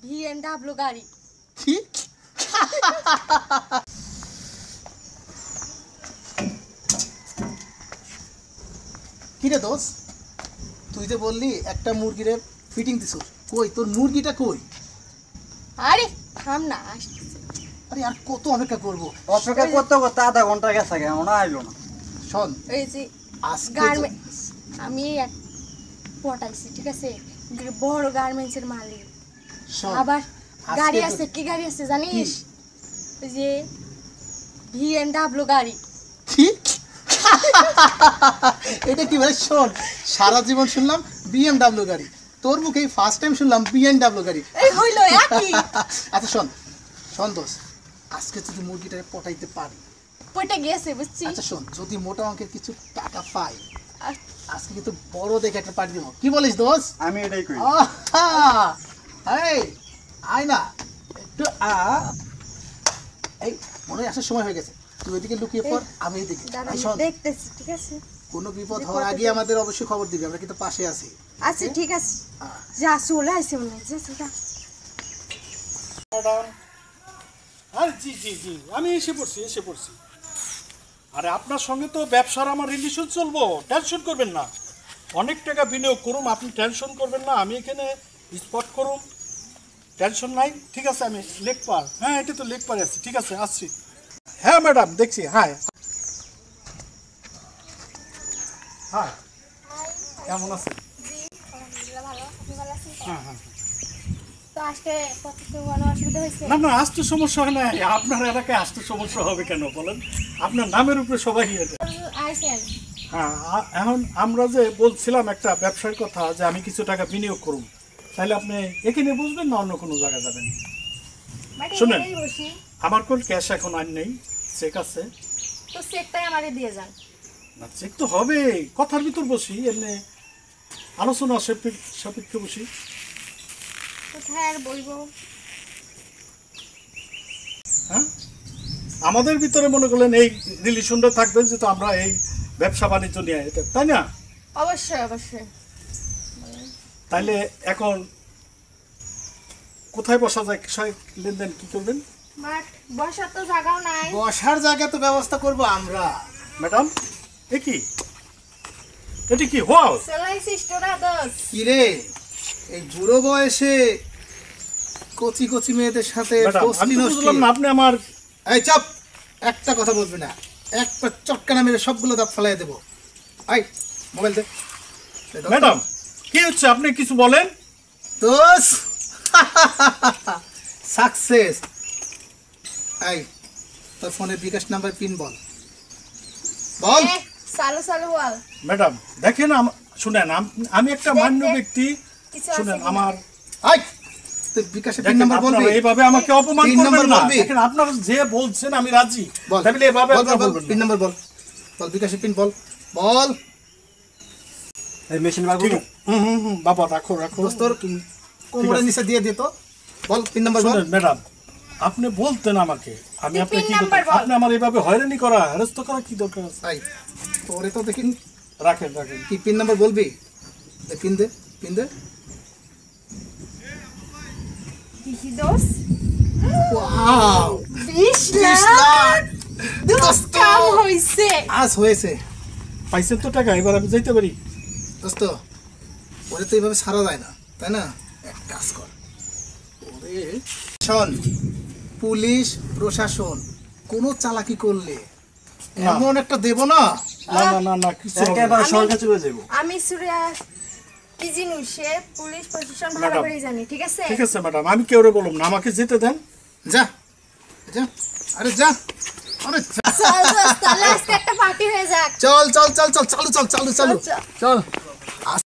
BMW গাড়ি। কি কিরে দোষ, তুই যে বললি একটা মুরগিরে ফিটিং দিছ, কই তোর মুরগিটা কই? আরে থাম না, আসতেছে। আরে আর কত অপেক্ষা করবো? অপেক্ষা করতে করতে আধা ঘন্টা গেছে, কেন আইলো না? শোন, এই যে আজকে গার্মেন্টস আমি এক পটাইছি, ঠিক আছে, বড় গার্মেন্টসের মালিক। শোন, আবার গাড়ি আজকে আছে, কি গাড়ি আছে জানিস? ওই যে BMW গাড়ি। কি এটা কি ভাই? শোন, সারা জীবন শুনলাম BMW গাড়ি, তোর মুখে ফার্স্ট টাইম শুনলাম BMW গাড়ি। এই হইলো একই। আচ্ছা শোন, শোন দোষ, আজকে যদি মুরগিটা পটাইতে পারি, পয়টা গেছে বুঝছিস? আচ্ছা শোন, যদি মোটা অঙ্কের কিছু টাকা পাই, আর আজকে কিন্তু বড় দেখে একটা পার্টি দেবো। কি বলিস দোষ? আমি এটাই কই। এই আয় না একটু এই মনে হয় আসার সময় হয়ে গেছে, তুই ওইদিকে লুকিয়ে পড়, আমি এইদিকে। দাঁড়া, শোন, দেখতেছি, ঠিক আছে? কোনো বিপদ হওয়ার আগে আমাদের অবশ্যই খবর দিবি, আমরা কিন্তু পাশে আছি। আচ্ছা ঠিক আছে, যা চলে আসে মনে হয়, যা চলে। আর জি জি জি, আমি এসে পড়ছি। আরে আপনার সঙ্গে তো ব্যবসার আমার রিলেশন চলবো, টেনশন করবেন না। অনেক টাকা বিনিয়োগ করুম, আপনি টেনশন করবেন না। আমি এখানে স্পট করুম, টেনশন নাই। ঠিক আছে, আমি লেকপার, হ্যাঁ এটা তো লেকপার আছি। ঠিক আছে, আসছি। হ্যাঁ ম্যাডাম, দেখছি। হ্যাঁ হ্যাঁ, কেমন আছে? জি আলহামদুলিল্লাহ ভালো, আপনি ভালো আছেন? হ্যাঁ হ্যাঁ। তো আজকে কত কোনো অসুবিধা হয়েছে? না না, আসতে সমস্যা হয় না। আপনার এলাকায় আসতে সমস্যা হবে কেন বলেন? আপনার নামের উপরে সবাই এটা। আইসেন। হ্যাঁ, এখন আমরা যে বলছিলাম একটা ব্যবসার কথা, যে আমি কিছু টাকা বিনিয়োগ করুন, তাহলে আপনি এখানে বুঝবেন না অন্য কোনো জায়গায় যাবেন? শুনেন, বসি আমার কোন ক্যাশ এখন আর নেই, চেক আছে। তো চেকটাই আমারে দিয়ে যান। না, চেক তো হবে, কথার ভিতর বসি, এমনি আলোচনা সাপেক্ষে বসি। কোথায় আর বলবো? হ্যাঁ, আমাদের ভিতরে মনে করলেন এই রিলেশনটা থাকবে, যেহেতু আমরা এই ব্যবসা বাণিজ্য নিয়ে, এটা তাই না? অবশ্যই অবশ্যই। তাইলে এখন কোথায় বসা যায়, লেনদেন কি করবেন? বাট বসার তো জায়গাও নাই। বসার জায়গা তো ব্যবস্থা করব আমরা। ম্যাডাম, কি এটি কি হওয়া? সেলাই স্টোরা দোস। কি রে, এই বুড়ো বয়সে কচি কচি মেয়েদের সাথে ম্যাডাম, আমি তো বুঝলাম না, আপনি আমার। এই চাপ, একটা কথা বলবি না, একটা চটকানা মেরে সবগুলো দাঁত ফেলাই দেবো। I mobile they. ম্যাডাম, কি হচ্ছে, আপনি কিছু বলেন। দোস সাকসেস। এই তোর ফোনের বিকাশ নাম্বার পিন বল, বল। চালু চালু বল। ম্যাডাম দেখেন, শুনেন, আমি একটা মান্য ব্যক্তি, কিছু আছে শুনেন কিনা? আমার। আই তুই বিকাশের পিন দেখেন, নাম্বার বলবি? আপনারা এইভাবে আমাকে অপমান পিন করবেন নাম্বার না। বলবি? দেখেন, আপনারা যে বলছেন আমি রাজি, বল, তাহলে এভাবে বল, আপনারা বল, বলবেন পিন না। নাম্বার বল, বল বিকাশের পিন বল, বল। এই মেশিন বাবু, ঠিক আছে, বাবা রাখো রাখো। দোস্ত তোর কোমরের নিচে দিয়ে দিত, বল পিন নাম্বার বল। শুনেন ম্যাডাম, আপনি বলতেন আমাকে, আমি তুই আপনি পিন কি নাম্বার করতেন? বল। আপনি আমার এইভাবে হয়রানি করা, হ্যারাস্ত করা কি দরকার আছে? আই তোরে তো দেখি, রাখেন রাখেন। কি পিন নাম্বার বলবি? পিন দে, পিন দে। কি দোস? ওয়াও, 20 20 লাখ লাখ দোস কাম হইছে। আজ হয়েছে। পাইছেন তো টাকা, এবার আমি যাইতে পারি। দোস্ত ওরে তো এইভাবে ছাড়া যায় না, তাই না? এক কাজ কর, ওরে শোন, পুলিশ প্রশাসন কোনো চালাকি করলে না। এমন একটা দেব না। না না না না, কিছু হবে না। একেবারে সরকার চলে যাবো। আমি সুরিয়া কি জিনিসে পুলিশ প্রশাসন ভালো ম্যাডাম, করে জানি, ঠিক আছে? ঠিক আছে ম্যাডাম, আমি কেউরে বললাম না, আমাকে যেতে দেন। যা যা, আরে যা, আরে যা। চল দোস্ত, তাহলে আজকে একটা পার্টি হয়ে যাক। চল চল চল চল, চালু চল, চালু চালু চল। চল।